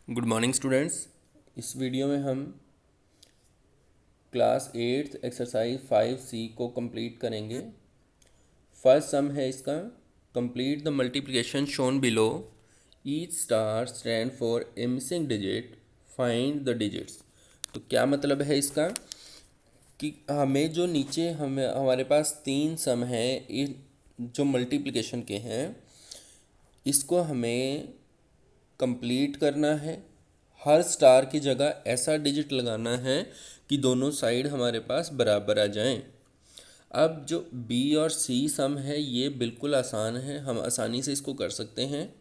Good morning students. इस video में हम क्लास 8 एक्सरसाइज 5C को कंप्लीट करेंगे। फर्स्ट सम है इसका, complete the multiplication shown below, each star stand for a missing digit, find the digits. तो क्या मतलब है इसका कि हमें जो नीचे हमारे पास तीन सम हैं, ये जो मल्टीप्लिकेशन के हैं, इसको हमें कंप्लीट करना है। हर स्टार की जगह ऐसा डिजिट लगाना है कि दोनों साइड हमारे पास बराबर आ जाएं। अब जो बी और सी सम है ये बिल्कुल आसान है, हम आसानी से इसको कर सकते हैं।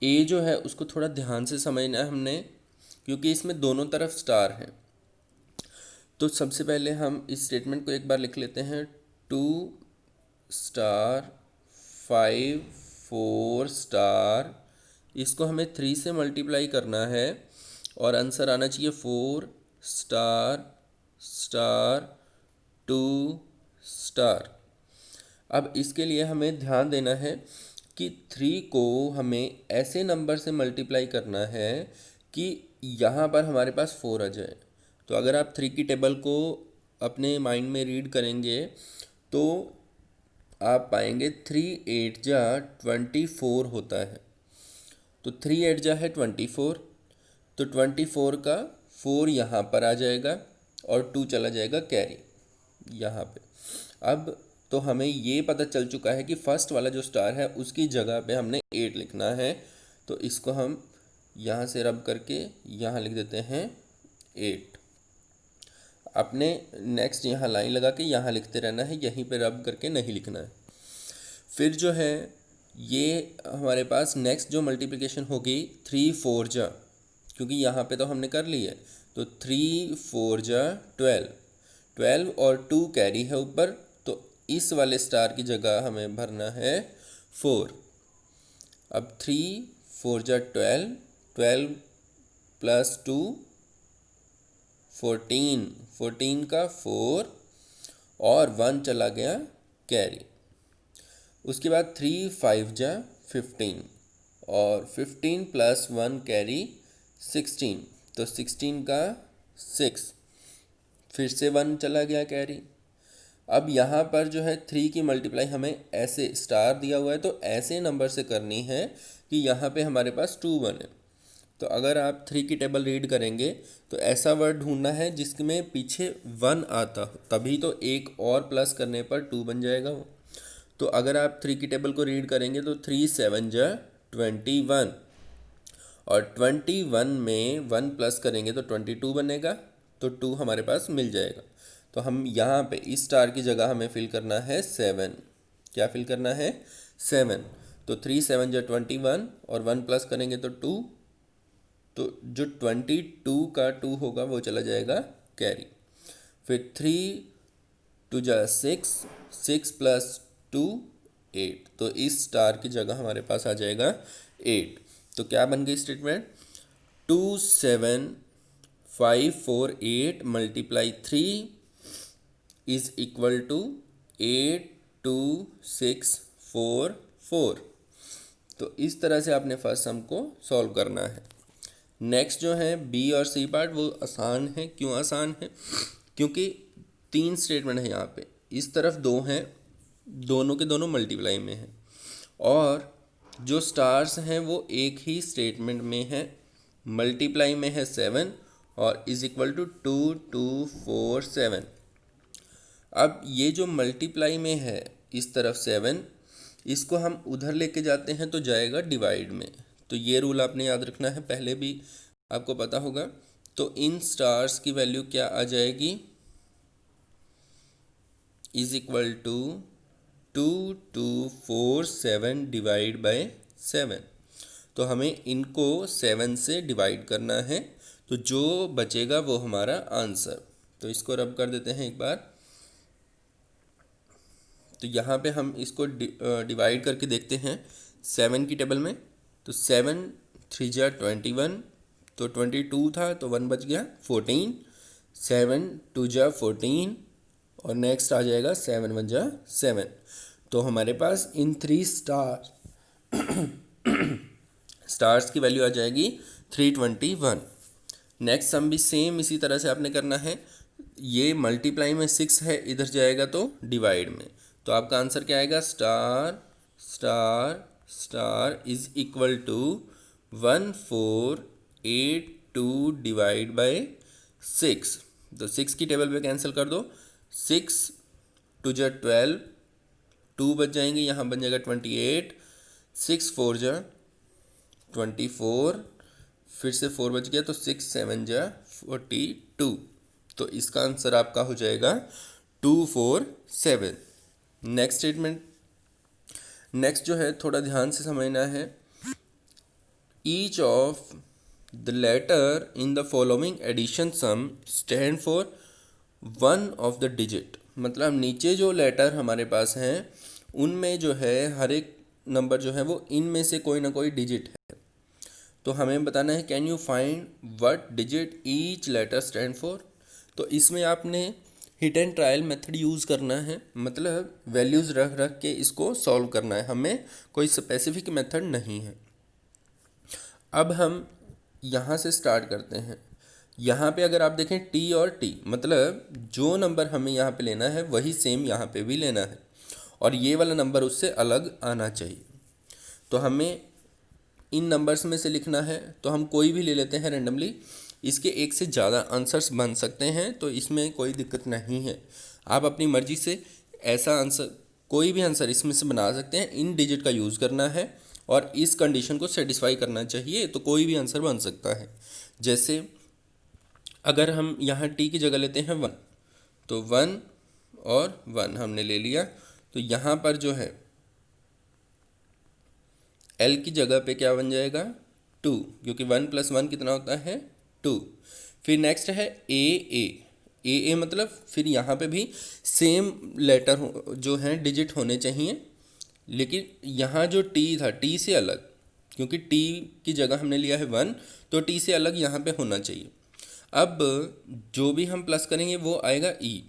ए जो है उसको थोड़ा ध्यान से समझना है हमने, क्योंकि इसमें दोनों तरफ स्टार हैं। तो सबसे पहले हम इस स्टेटमेंट को एक बार लिख लेते हैं। 2*5 4 इसको हमें 3 से मल्टीप्लाई करना है और आंसर आना चाहिए 4**2*. अब इसके लिए हमें ध्यान देना है कि 3 को हमें ऐसे नंबर से मल्टीप्लाई करना है कि यहाँ पर हमारे पास 4 आ जाए। तो अगर आप 3 की टेबल को अपने माइंड में रीड करेंगे तो आप पाएंगे 3 8 जा 24 होता है। तो 3 8 जा है 24, तो 24 का 4 यहाँ पर आ जाएगा और 2 चला जाएगा कैरी यहाँ पे। अब तो हमें ये पता चल चुका है कि फर्स्ट वाला जो स्टार है उसकी जगह पे हमने 8 लिखना है। तो इसको हम यहाँ से रब करके यहाँ लिख देते हैं 8। अपने नेक्स्ट यहाँ लाइन लगा के यहाँ लिखते रहना है, यहीं पे रब करके नहीं लिखना है। फिर जो है ये हमारे पास नेक्स्ट जो मल्टीप्लिकेशन होगी 3 4 जा, क्योंकि यहाँ पे तो हमने कर ली है। तो 3 4 जा 12, 12 और 2 कैरी है ऊपर, तो इस वाले स्टार की जगह हमें भरना है 4। अब 3 4 जा 12, 12 प्लस 2 14, 14 का 4 और 1 चला गया कैरी। उसके बाद 3 5 जा 15 और 15 प्लस 1 कैरी 16, तो 16 का 6, फिर से 1 चला गया कैरी। अब यहाँ पर जो है 3 की मल्टीप्लाई हमें ऐसे स्टार दिया हुआ है तो ऐसे नंबर से करनी है कि यहाँ पे हमारे पास 2 1 है। तो अगर आप 3 की टेबल रीड करेंगे तो ऐसा वर्ड ढूंढना है जिसमें पीछे 1 आता हो, तभी तो एक और प्लस करने पर 2 बन जाएगा वो। तो अगर आप 3 की टेबल को रीड करेंगे तो 3 7 जा 21 और 21 में 1 प्लस करेंगे तो 22 बनेगा, तो 2 हमारे पास मिल जाएगा। तो हम यहाँ पे इस स्टार की जगह हमें फिल करना है 7। क्या फिल करना है? 7। तो 3 7 जा 21 और 1 प्लस करेंगे तो 2, तो जो 22 का 2 होगा वो चला जाएगा कैरी। फिर 3 2 जा 6, 6 प्लस 2 8, तो इस स्टार की जगह हमारे पास आ जाएगा 8। तो क्या बन गई statement? 2 7 5 4 8 multiply 3 is equal to 8 2 6 4 4। तो इस तरह से आपने फर्स्ट सम को सॉल्व करना है। नेक्स्ट जो है बी और सी पार्ट, वो आसान है। क्यों आसान है? क्योंकि 3 स्टेटमेंट है यहाँ पे, इस तरफ 2 हैं, दोनों के दोनों मल्टीप्लाई में हैं, और जो स्टार्स हैं वो एक ही स्टेटमेंट में है। मल्टीप्लाई में है 7 और इज इक्वल टू 2 2 4 7। अब ये जो मल्टीप्लाई में है इस तरफ 7, इसको हम उधर लेके जाते हैं तो जाएगा डिवाइड में। तो ये रूल आपने याद रखना है, पहले भी आपको पता होगा। तो इन स्टार्स की वैल्यू क्या आ जाएगी? Is equal to 2 2 4 7 divide by 7। तो हमें इनको 7 से डिवाइड करना है, तो जो बचेगा वो हमारा आंसर। तो इसको रब कर देते हैं एक बार। तो यहाँ पे हम इसको डिवाइड करके देखते हैं 7 की टेबल में। तो 7 3 जा 21, तो 22 था तो 1 बच गया 14, 7 2 जा 14 और नेक्स्ट आ जाएगा 7 1 जा 7। तो हमारे पास इन 3 स्टार्स की वैल्यू आ जाएगी 321। नेक्स्ट सम भी सेम इसी तरह से आपने करना है। ये मल्टीप्लाई में 6 है, इधर जाएगा तो डिवाइड में। तो आपका आंसर क्या आएगा, star star star is equal to 1482 divide by 6। तो 6 की टेबल पे कैंसिल कर दो, 6 टू जा 12, 2 बच जाएंगे, यहाँ बन जाएगा 28, 6 4 जा 24, फिर से 4 बच गया तो 6 7 जा 42। तो इसका आंसर आपका हो जाएगा 247। नेक्स्ट स्टेटमेंट, नेक्स्ट जो है थोड़ा ध्यान से समझना है। Each of the letter in the following addition sum stand for one of the digit. मतलब नीचे जो लेटर हमारे पास हैं उनमें जो है हर एक नंबर जो है वो इनमें से कोई ना कोई डिजिट है। तो हमें बताना है can you find what digit each letter stand for. तो इसमें आपने hit and trial method use करना है, मतलब वैल्यूज़ रख रख के इसको सॉल्व करना है, हमें कोई स्पेसिफिक मेथड नहीं है। अब हम यहाँ से स्टार्ट करते हैं। यहाँ पे अगर आप देखें टी और टी, मतलब जो नंबर हमें यहाँ पे लेना है वही सेम यहाँ पे भी लेना है और ये वाला नंबर उससे अलग आना चाहिए। तो हमें इन नंबर्स में से लिखना है, तो हम कोई भी ले लेते हैं रेंडमली। इसके एक से ज़्यादा आंसर्स बन सकते हैं, तो इसमें कोई दिक्कत नहीं है। आप अपनी मर्ज़ी से ऐसा आंसर, कोई भी आंसर इसमें से बना सकते हैं। इन डिजिट का यूज़ करना है और इस कंडीशन को सेटिस्फाई करना चाहिए, तो कोई भी आंसर बन सकता है। जैसे अगर हम यहाँ टी की जगह लेते हैं 1, तो 1 और 1 हमने ले लिया, तो यहाँ पर जो है एल की जगह पे क्या बन जाएगा 2, क्योंकि 1 + 1 कितना होता है 2। फिर नेक्स्ट है ए मतलब फिर यहाँ पे भी सेम लेटर जो हैं डिजिट होने चाहिए, लेकिन यहाँ जो टी था टी से अलग, क्योंकि टी की जगह हमने लिया है 1, तो टी से अलग यहाँ पे होना चाहिए। अब जो भी हम प्लस करेंगे वो आएगा ई,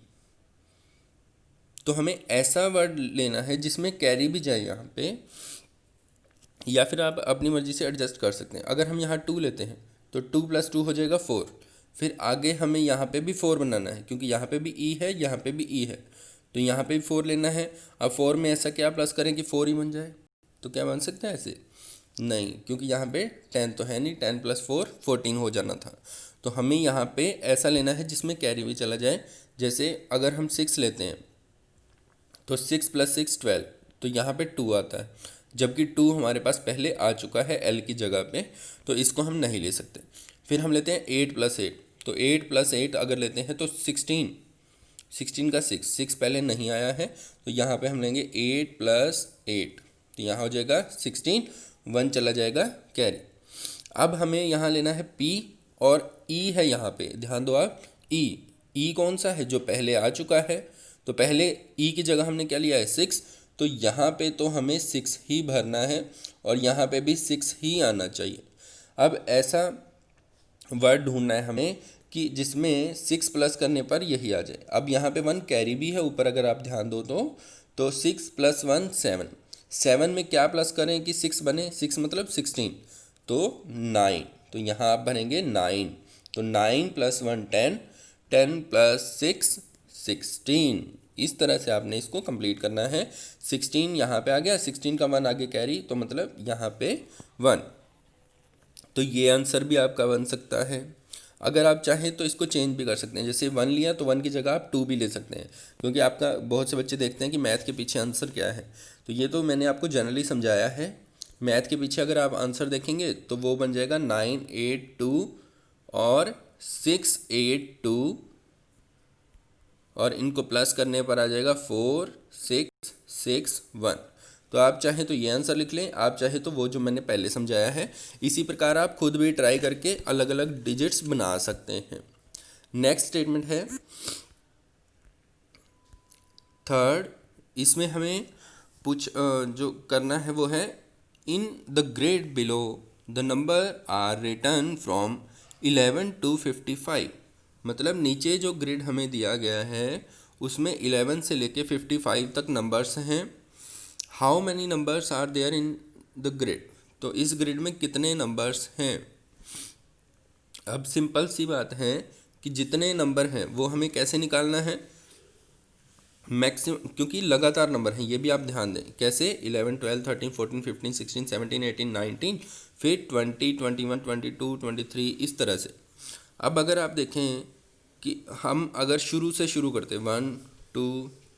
तो हमें ऐसा वर्ड लेना है जिसमें कैरी भी जाए यहाँ पे, या फिर आप अपनी मर्ज़ी से एडजस्ट कर सकते हैं। अगर हम यहाँ 2 लेते हैं तो 2 + 2 हो जाएगा 4। फिर आगे हमें यहाँ पे भी 4 बनाना है, क्योंकि यहाँ पे भी ई है, यहाँ पे भी ई है, तो यहाँ पे भी 4 लेना है। अब 4 में ऐसा क्या प्लस करें कि 4 ही बन जाए, तो क्या बन सकता है ऐसे? नहीं, क्योंकि यहाँ पे 10 तो है नहीं, 10 + 4 14 हो जाना था। तो हमें यहाँ पे ऐसा लेना है जिसमें कैरी भी चला जाए। जैसे अगर हम 6 लेते हैं तो 6 + 6 12, तो यहाँ पे 2 आता है, जबकि 2 हमारे पास पहले आ चुका है एल की जगह पे, तो इसको हम नहीं ले सकते। फिर हम लेते हैं 8 + 8, तो 8 + 8 अगर लेते हैं तो 16 का 6 पहले नहीं आया है, तो यहाँ पे हम लेंगे 8 + 8, तो यहाँ हो जाएगा 16, 1 चला जाएगा कैरी। अब हमें यहाँ लेना है पी और ई है यहाँ पे, ध्यान दो आप, ई कौन सा है जो पहले आ चुका है, तो पहले ई की जगह हमने क्या लिया है 6, तो यहाँ पे तो हमें 6 ही भरना है और यहाँ पे भी 6 ही आना चाहिए। अब ऐसा वर्ड ढूंढना है हमें कि जिसमें 6 प्लस करने पर यही आ जाए। अब यहाँ पे 1 कैरी भी है ऊपर, अगर आप ध्यान दो तो 6 + 1 7, 7 में क्या प्लस करें कि 6 बने, 6 मतलब 16, तो 9, तो यहाँ आप भरेंगे 9, तो 9 + 1 10, 10 + 6 16। इस तरह से आपने इसको कंप्लीट करना है। 16 यहाँ पे आ गया, 16 का 1 आगे कैरी, तो मतलब यहाँ पे 1, तो ये आंसर भी आपका बन सकता है। अगर आप चाहें तो इसको चेंज भी कर सकते हैं, जैसे 1 लिया तो 1 की जगह आप 2 भी ले सकते हैं, क्योंकि आपका बहुत से बच्चे देखते हैं कि मैथ के पीछे आंसर क्या है। तो ये तो मैंने आपको जनरली समझाया है। मैथ के पीछे अगर आप आंसर देखेंगे तो वो बन जाएगा 982 और 682, और इनको प्लस करने पर आ जाएगा 4661। तो आप चाहें तो ये आंसर लिख लें, आप चाहे तो वो जो मैंने पहले समझाया है। इसी प्रकार आप खुद भी ट्राई करके अलग अलग डिजिट्स बना सकते हैं। नेक्स्ट स्टेटमेंट है थर्ड, इसमें हमें जो करना है वो है in the grid below the number are written from 11 to 55। मतलब नीचे जो ग्रिड हमें दिया गया है उसमें 11 से लेके 55 तक नंबर्स हैं। How many numbers are there in the grid, तो इस ग्रिड में कितने नंबर्स हैं। अब सिंपल सी बात है कि जितने नंबर हैं वो हमें कैसे निकालना है, मैक्सिमम, क्योंकि लगातार नंबर हैं, ये भी आप ध्यान दें। कैसे? 11 12 13 14 15 16 17 18 19, फिर 20 21 22 23, इस तरह से। अब अगर आप देखें कि हम अगर शुरू से शुरू करते 1 2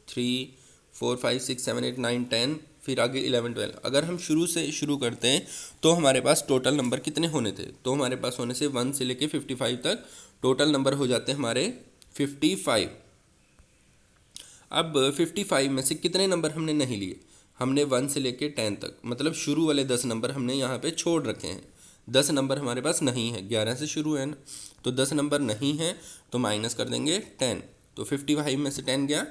3 4 5 6 7 8 9 10, फिर आगे 11 12, अगर हम शुरू से शुरू करते हैं तो हमारे पास टोटल नंबर कितने होने थे? तो हमारे पास होने से 1 से लेके 55 तक टोटल नंबर हो जाते हैं हमारे 55। अब 55 में से कितने नंबर हमने नहीं लिए? हमने 1 से लेके 10 तक, मतलब शुरू वाले 10 नंबर हमने यहाँ पे छोड़ रखे हैं। 10 नंबर हमारे पास नहीं है, 11 से शुरू है ना, तो 10 नंबर नहीं है तो माइनस कर देंगे 10। तो 55 में से 10 गया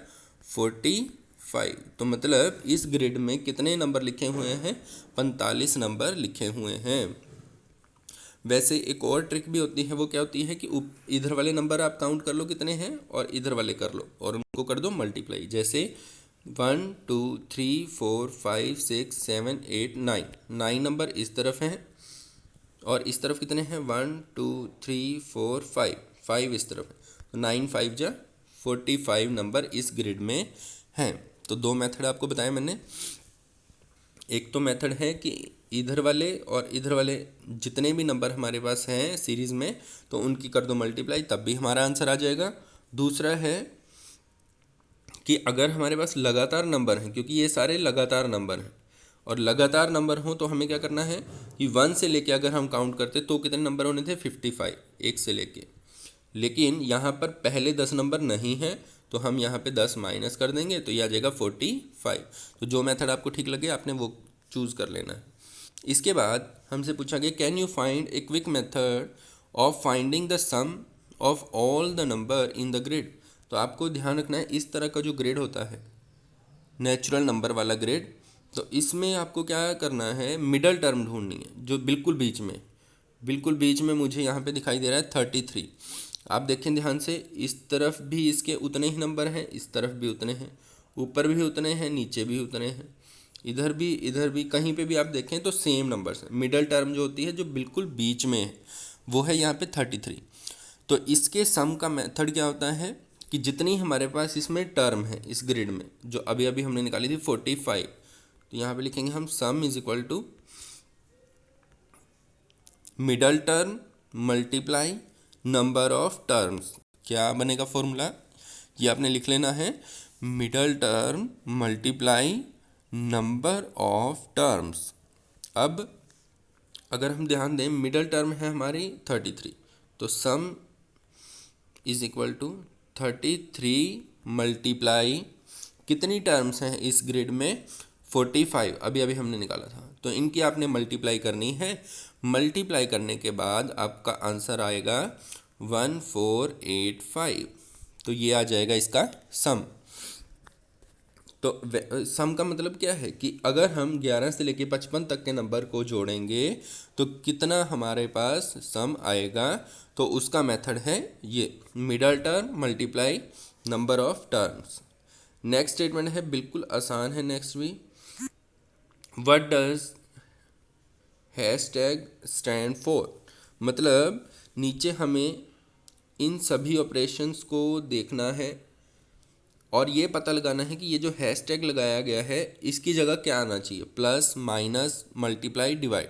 45। तो मतलब इस ग्रिड में कितने नंबर लिखे हुए हैं? 45 नंबर लिखे हुए हैं। वैसे एक और ट्रिक भी होती है, वो क्या होती है कि इधर वाले नंबर आप काउंट कर लो कितने हैं, और इधर वाले कर लो और उनको कर दो मल्टीप्लाई। जैसे 1 2 3 4 5 6 7 8 9, 9 नंबर इस तरफ हैं और इस तरफ कितने हैं? 1 2 3 4 5, 5 इस तरफ है। तो 9 5 जा 45 नंबर इस ग्रिड में हैं। तो दो मेथड आपको बताया मैंने। एक तो मेथड है कि इधर वाले और इधर वाले जितने भी नंबर हमारे पास हैं सीरीज़ में, तो उनकी कर दो मल्टीप्लाई, तब भी हमारा आंसर आ जाएगा। दूसरा है कि अगर हमारे पास लगातार नंबर हैं, क्योंकि ये सारे लगातार नंबर हैं, और लगातार नंबर हों तो हमें क्या करना है कि 1 से लेके अगर हम काउंट करते तो कितने नंबर होने थे? 55, 1 से लेके। लेकिन यहाँ पर पहले 10 नंबर नहीं हैं तो हम यहाँ पे 10 माइनस कर देंगे, तो ये आ जाएगा 45। तो जो मेथड आपको ठीक लगे आपने वो चूज़ कर लेना है। इसके बाद हमसे पूछा गया can you find a quick method of finding the sum of all the number in the grid. तो आपको ध्यान रखना है, इस तरह का जो ग्रिड होता है नेचुरल नंबर वाला ग्रिड, तो इसमें आपको क्या करना है, मिडल टर्म ढूंढनी है जो बिल्कुल बीच में, बिल्कुल बीच में मुझे यहाँ पे दिखाई दे रहा है 33। आप देखें ध्यान से, इस तरफ भी इसके उतने ही नंबर हैं, इस तरफ भी उतने हैं, ऊपर भी उतने हैं, नीचे भी उतने हैं, इधर भी, कहीं पे भी आप देखें तो सेम नंबर्स हैं। मिडल टर्म जो होती है जो बिल्कुल बीच में है वो है यहाँ पे 33। तो इसके सम का मेथड क्या होता है कि जितनी हमारे पास इसमें टर्म है इस ग्रिड में, जो अभी अभी हमने निकाली थी 45, तो यहाँ पे लिखेंगे हम sum is equal to middle term multiply number of terms. क्या बनेगा फॉर्मूला? ये आपने लिख लेना है, middle term multiply number of terms. अब अगर हम ध्यान दें, मिडल टर्म है हमारी 33, तो sum is equal to 33 multiply कितनी टर्म्स हैं इस ग्रिड में? 45, अभी अभी हमने निकाला था, तो इनकी आपने मल्टीप्लाई करनी है। मल्टीप्लाई करने के बाद आपका आंसर आएगा 1485। तो ये आ जाएगा इसका सम। तो सम का मतलब क्या है कि अगर हम 11 से लेके 55 तक के नंबर को जोड़ेंगे तो कितना हमारे पास सम आएगा, तो उसका मेथड है ये middle term multiply number of terms. Next statement है, बिल्कुल आसान है नेक्स्ट भी। What does hashtag stand for? मतलब नीचे हमें इन सभी ऑपरेशंस को देखना है और ये पता लगाना है कि ये जो हैशटैग लगाया गया है इसकी जगह क्या आना चाहिए, प्लस माइनस मल्टीप्लाई डिवाइड।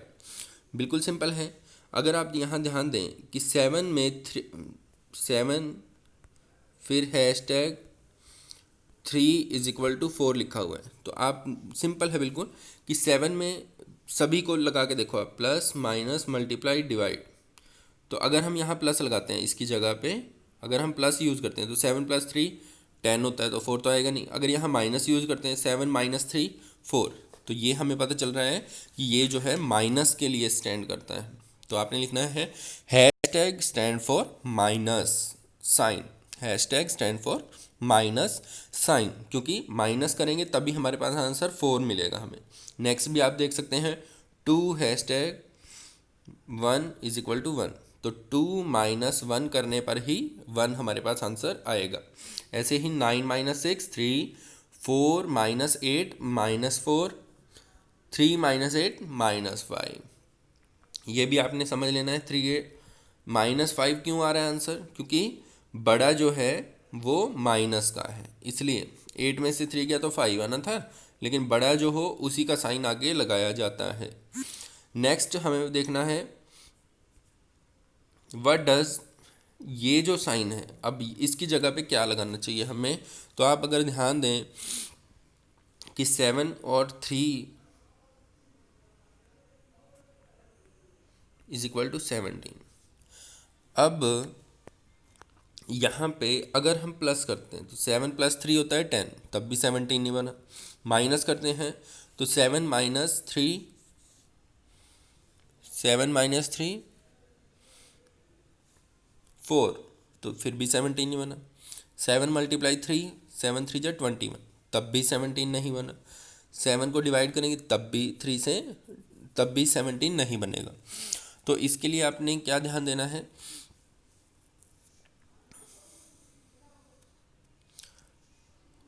बिल्कुल सिंपल है। अगर आप यहाँ ध्यान दें कि 7 में 7 फिर हैशटैग 3 इज इक्वल टू 4 लिखा हुआ है, तो आप सिंपल है बिल्कुल कि 7 में सभी को लगा के देखो आप, प्लस माइनस मल्टीप्लाई डिवाइड। तो अगर हम यहाँ प्लस लगाते हैं इसकी जगह पे, अगर हम प्लस यूज़ करते हैं तो 7 + 3 10 होता है, तो 4 तो आएगा नहीं। अगर यहाँ माइनस यूज़ करते हैं 7 - 3 4, तो ये हमें पता चल रहा है कि ये जो है माइनस के लिए स्टैंड करता है। तो आपने लिखना है hashtag stand for minus sign, hashtag stand for minus sign, क्योंकि माइनस करेंगे तभी हमारे पास आंसर 4 मिलेगा हमें। नेक्स्ट भी आप देख सकते हैं 2 हैशटैग 1 इज इक्वल टू 1, तो 2 - 1 करने पर ही 1 हमारे पास आंसर आएगा। ऐसे ही 9 - 6 3, 4 - 8 - 4, 3 माइनस 8 माइनस 5, ये भी आपने समझ लेना है। 3 माइनस 5 क्यों आ रहा है आंसर, क्योंकि बड़ा जो है वो माइनस का है, इसलिए 8 में से 3 गया तो 5 आना था, लेकिन बड़ा जो हो उसी का साइन आगे लगाया जाता है। नेक्स्ट हमें देखना है व्हाट डज, ये जो साइन है अब इसकी जगह पे क्या लगाना चाहिए हमें। तो आप अगर ध्यान दें कि 7 और 3 इज इक्वल टू 17। अब यहाँ पे अगर हम प्लस करते हैं तो 7 प्लस 3 होता है 10, तब भी 17 नहीं बना। माइनस करते हैं तो 7 माइनस 3, 7 माइनस 3 4, तो फिर भी 17 नहीं बना। 7 मल्टीप्लाई 3, 7 3 जा 21, तब भी 17 नहीं बना। 7 को डिवाइड करेंगे तब भी 3 से, तब भी 17 नहीं बनेगा। तो इसके लिए आपने क्या ध्यान देना है,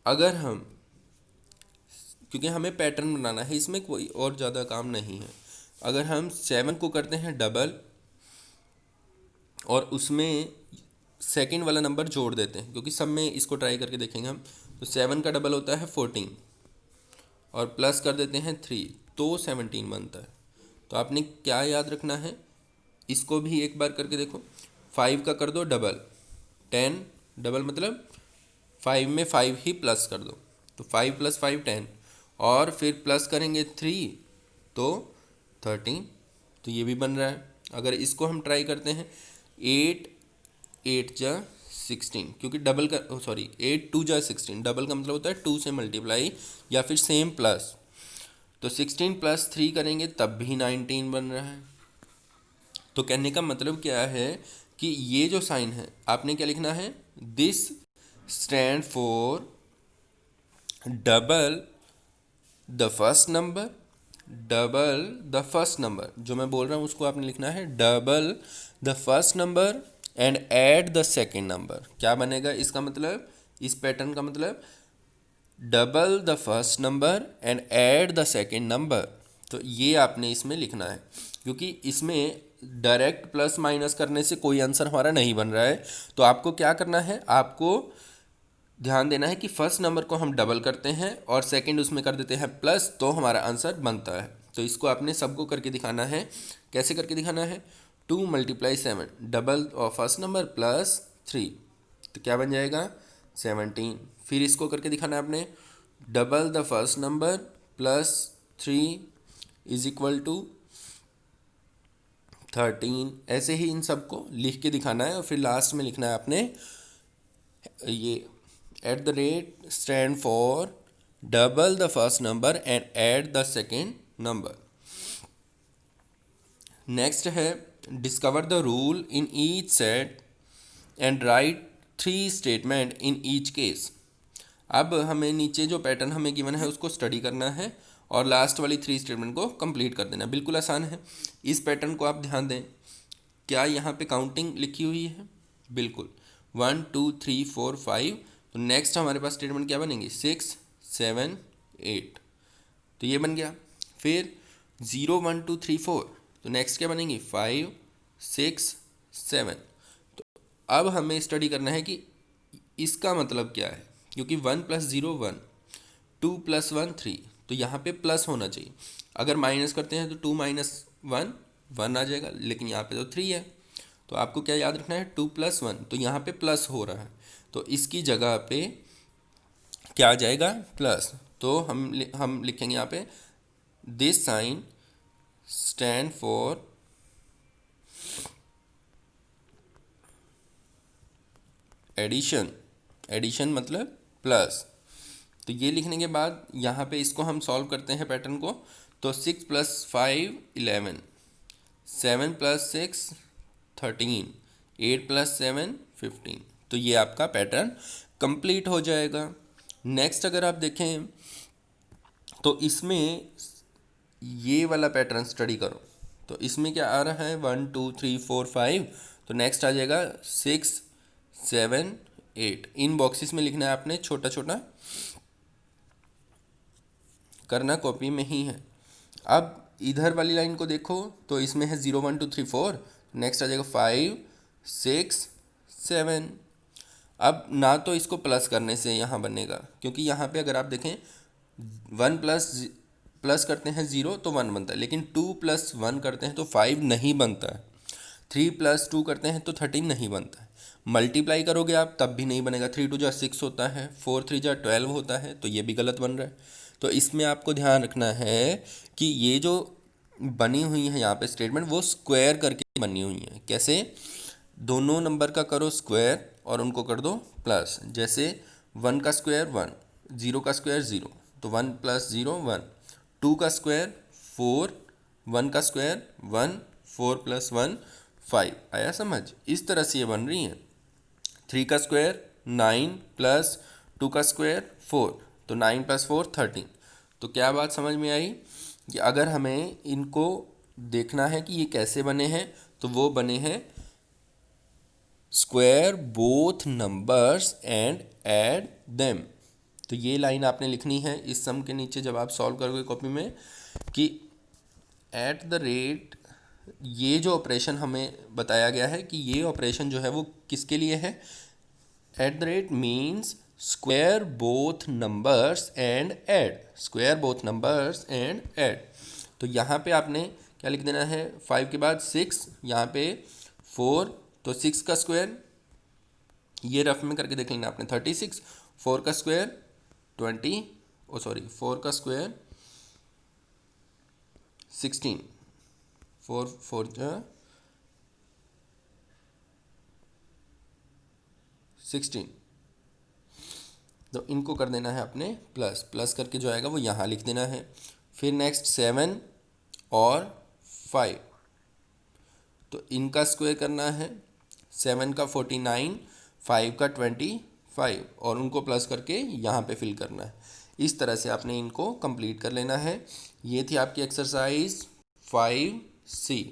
अगर हम, क्योंकि हमें पैटर्न बनाना है, इसमें कोई और ज़्यादा काम नहीं है। अगर हम 7 को करते हैं डबल और उसमें सेकंड वाला नंबर जोड़ देते हैं, क्योंकि सब में इसको ट्राई करके देखेंगे हम, तो 7 का डबल होता है 14 और प्लस कर देते हैं 3, तो 17 बनता है। तो आपने क्या याद रखना है, इसको भी एक बार करके देखो। 5 का कर दो डबल, 10, डबल मतलब 5 में 5 ही प्लस कर दो, तो 5 प्लस 5 10, और फिर प्लस करेंगे 3 तो 13, तो ये भी बन रहा है। अगर इसको हम ट्राई करते हैं 8 8 जा 16, क्योंकि डबल का, सॉरी 8 2 जा 16, डबल का मतलब होता है 2 से मल्टीप्लाई या फिर सेम प्लस, तो 16 प्लस 3 करेंगे तब भी 19 बन रहा है। तो कहने का मतलब क्या है कि ये जो साइन है आपने क्या लिखना है, this stand for double the first number, double the first number, जो मैं बोल रहा हूँ उसको आपने लिखना है double the first number and add the second number. क्या बनेगा इसका मतलब, इस पैटर्न का मतलब double the first number and add the second number. तो ये आपने इसमें लिखना है, क्योंकि इसमें डायरेक्ट प्लस माइनस करने से कोई आंसर हमारा नहीं बन रहा है। तो आपको क्या करना है, आपको ध्यान देना है कि फर्स्ट नंबर को हम डबल करते हैं और सेकंड उसमें कर देते हैं प्लस, तो हमारा आंसर बनता है। तो इसको आपने सबको करके दिखाना है। कैसे करके दिखाना है, 2 मल्टीप्लाई 7, डबल और फर्स्ट नंबर प्लस 3, तो क्या बन जाएगा 17। फिर इसको करके दिखाना है आपने, double the first number plus 3 is equal to 13। ऐसे ही इन सबको लिख के दिखाना है और फिर लास्ट में लिखना है आपने ये at the rate stand for double the first number and add the second number. Next है discover the rule in each set and write 3 statement in each case. अब हमें नीचे जो पैटर्न हमें गिवन है उसको स्टडी करना है और लास्ट वाली 3 स्टेटमेंट को कंप्लीट कर देना। बिल्कुल आसान है। इस पैटर्न को आप ध्यान दें, क्या यहाँ पे काउंटिंग लिखी हुई है, बिल्कुल 1 2 3 4 5, तो नेक्स्ट हमारे पास स्टेटमेंट क्या बनेंगी 6 7 8, तो ये बन गया। फिर 0 1 2 3 4, तो नेक्स्ट क्या बनेंगी 5 6 7। तो अब हमें स्टडी करना है कि इसका मतलब क्या है, क्योंकि 1 + 0 1, 2 + 1 3, तो यहाँ पे प्लस होना चाहिए। अगर माइनस करते हैं तो 2 - 1 1 आ जाएगा, लेकिन यहाँ पे तो 3 है। तो आपको क्या याद रखना है, 2 + 1, तो यहाँ पे प्लस हो रहा है, तो इसकी जगह पे क्या आ जाएगा प्लस। तो हम लिखेंगे यहाँ पे this sign stand for addition, addition मतलब प्लस। तो ये लिखने के बाद यहाँ पे इसको हम सॉल्व करते हैं पैटर्न को। तो 6 + 5 11, 7 + 6 13, 8 + 7 15, तो ये आपका पैटर्न कंप्लीट हो जाएगा। नेक्स्ट अगर आप देखें तो इसमें ये वाला पैटर्न स्टडी करो, तो इसमें क्या आ रहा है 1 2 3 4 5, तो नेक्स्ट आ जाएगा 6 7 8। इन बॉक्सेस में लिखना है आपने, छोटा छोटा करना कॉपी में ही है। अब इधर वाली लाइन को देखो तो इसमें है 0 1 2 3 4, नेक्स्ट आ जाएगा 5 6 7। अब ना तो इसको प्लस करने से यहाँ बनेगा, क्योंकि यहाँ पे अगर आप देखें 1 प्लस करते हैं 0 तो 1 बनता है, लेकिन 2 + 1 करते हैं तो 5 नहीं बनता है, 3 + 2 करते हैं तो 13 नहीं बनता है। मल्टीप्लाई करोगे आप तब भी नहीं बनेगा, 3 2 जा 6 होता है, 4 3 जा 12 होता है, तो ये भी गलत बन रहा है। तो इसमें आपको ध्यान रखना है कि ये जो बनी हुई है यहाँ पे स्टेटमेंट वो स्क्वायर करके बनी हुई है। कैसे? दोनों नंबर का करो स्क्वायर और उनको कर दो प्लस। जैसे 1 का स्क्वायर 1, 0 का स्क्वायर 0, तो 1 + 0 1, 2 का स्क्वायर 4, 1 का स्क्वायर 1, 4 + 1 5। आया समझ? इस तरह से ये बन रही हैं। 3 का स्क्वायर 9 + 2 का स्क्वायर 4, तो 9 + 4 13। तो क्या बात समझ में आई कि अगर हमें इनको देखना है कि ये कैसे बने हैं, तो वो बने हैं square both numbers and add them. तो ये लाइन आपने लिखनी है इस सम के नीचे जब आप सॉल्व करोगे कॉपी में, कि एट द रेट, ये जो ऑपरेशन हमें बताया गया है कि ये ऑपरेशन जो है वो किसके लिए है। Eight the rate means square both numbers and add, square both numbers and add. तो यहाँ पे आपने क्या लिख देना है, 5 के बाद 6, यहाँ पे 4, तो 6 का स्क्वायर ये रफ में करके देख लेना आपने 36, 4 का स्क्वायर 20, 4 का स्क्वायर 16, 4 4 16। तो इनको कर देना है अपने प्लस, प्लस करके जो आएगा वो यहाँ लिख देना है। फिर नेक्स्ट 7 और 5, तो इनका स्क्वायर करना है। 7 का 49, 5 का 25, और उनको प्लस करके यहाँ पे फिल करना है। इस तरह से आपने इनको कंप्लीट कर लेना है। ये थी आपकी एक्सरसाइज 5C।